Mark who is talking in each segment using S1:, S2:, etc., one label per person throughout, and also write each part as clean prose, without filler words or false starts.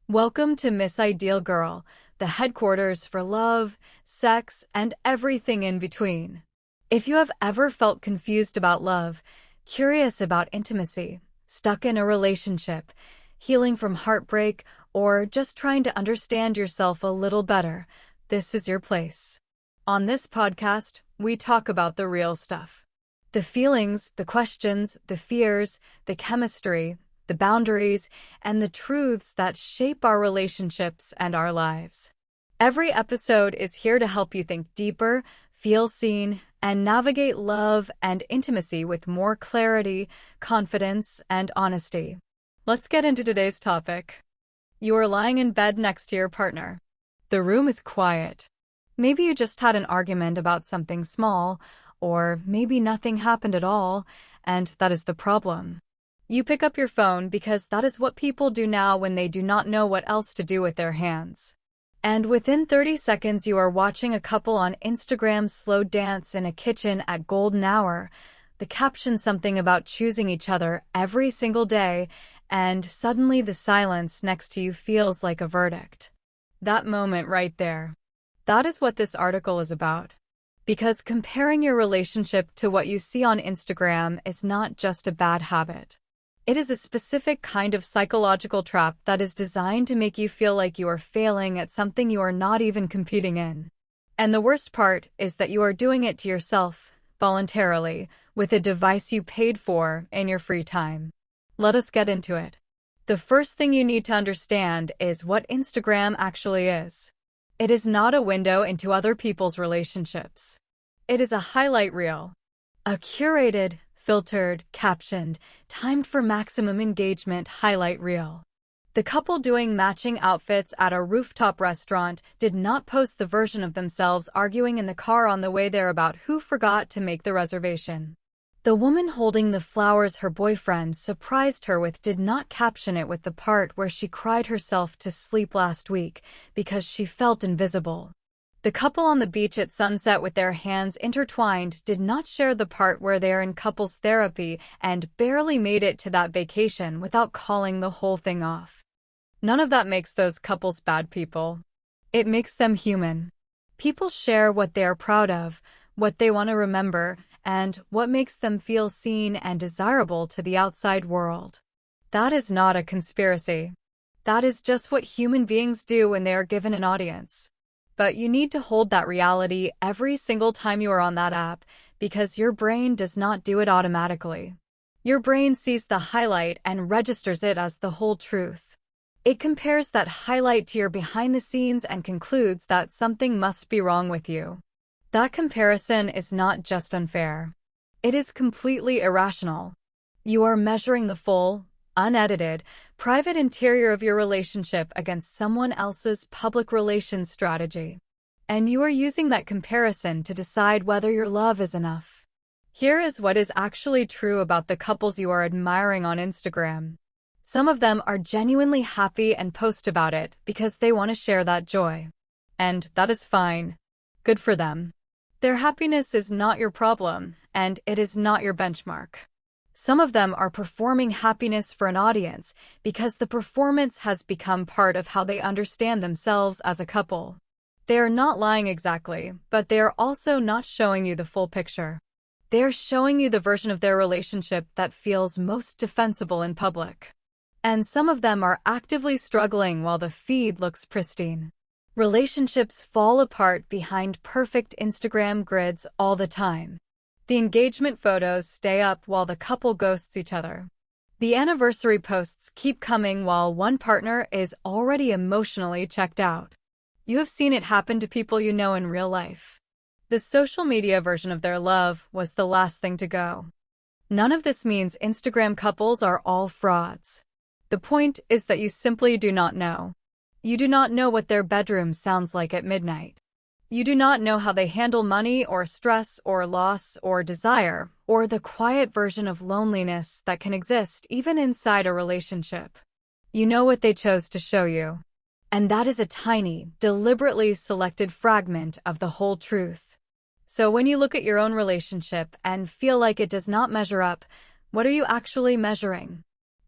S1: Welcome to Miss Ideal Girl, the headquarters for love, sex, and everything in between. If you have ever felt confused about love, curious about intimacy, stuck in a relationship, healing from heartbreak, or just trying to understand yourself a little better, this is your place. On this podcast, we talk about the real stuff. The feelings, the questions, the fears, the chemistry, the boundaries, and the truths that shape our relationships and our lives. Every episode is here to help you think deeper, feel seen, and navigate love and intimacy with more clarity, confidence, and honesty. Let's get into today's topic. You are lying in bed next to your partner. The room is quiet. Maybe you just had an argument about something small, or maybe nothing happened at all, and that is the problem. You pick up your phone because that is what people do now when they do not know what else to do with their hands. And within 30 seconds you are watching a couple on Instagram slow dance in a kitchen at golden hour, the caption something about choosing each other every single day, and suddenly the silence next to you feels like a verdict. That moment right there. That is what this article is about. Because comparing your relationship to what you see on Instagram is not just a bad habit. It is a specific kind of psychological trap that is designed to make you feel like you are failing at something you are not even competing in. And the worst part is that you are doing it to yourself, voluntarily, with a device you paid for in your free time. Let us get into it. The first thing you need to understand is what Instagram actually is. It is not a window into other people's relationships. It is a highlight reel. A curated, filtered, captioned, timed for maximum engagement highlight reel. The couple doing matching outfits at a rooftop restaurant did not post the version of themselves arguing in the car on the way there about who forgot to make the reservation. The woman holding the flowers her boyfriend surprised her with did not caption it with the part where she cried herself to sleep last week because she felt invisible. The couple on the beach at sunset with their hands intertwined did not share the part where they are in couples therapy and barely made it to that vacation without calling the whole thing off. None of that makes those couples bad people. It makes them human. People share what they are proud of, what they want to remember, and what makes them feel seen and desirable to the outside world. That is not a conspiracy. That is just what human beings do when they are given an audience. But you need to hold that reality every single time you are on that app because your brain does not do it automatically. Your brain sees the highlight and registers it as the whole truth. It compares that highlight to your behind the scenes and concludes that something must be wrong with you. That comparison is not just unfair. It is completely irrational. You are measuring the full, unedited, private interior of your relationship against someone else's public relations strategy. And you are using that comparison to decide whether your love is enough. Here is what is actually true about the couples you are admiring on Instagram. Some of them are genuinely happy and post about it because they want to share that joy. And that is fine. Good for them. Their happiness is not your problem, and it is not your benchmark. Some of them are performing happiness for an audience because the performance has become part of how they understand themselves as a couple. They are not lying exactly, but they are also not showing you the full picture. They are showing you the version of their relationship that feels most defensible in public. And some of them are actively struggling while the feed looks pristine. Relationships fall apart behind perfect Instagram grids all the time. The engagement photos stay up while the couple ghosts each other. The anniversary posts keep coming while one partner is already emotionally checked out. You have seen it happen to people you know in real life. The social media version of their love was the last thing to go. None of this means Instagram couples are all frauds. The point is that you simply do not know. You do not know what their bedroom sounds like at midnight. You do not know how they handle money or stress or loss or desire, or the quiet version of loneliness that can exist even inside a relationship. You know what they chose to show you. And that is a tiny, deliberately selected fragment of the whole truth. So when you look at your own relationship and feel like it does not measure up, what are you actually measuring?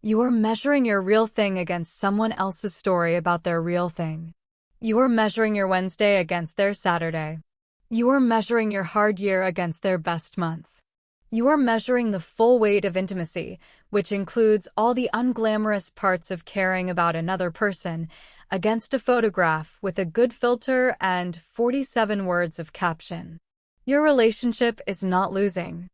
S1: You are measuring your real thing against someone else's story about their real thing. You are measuring your Wednesday against their Saturday. You are measuring your hard year against their best month. You are measuring the full weight of intimacy, which includes all the unglamorous parts of caring about another person, against a photograph with a good filter and 47 words of caption. Your relationship is not losing.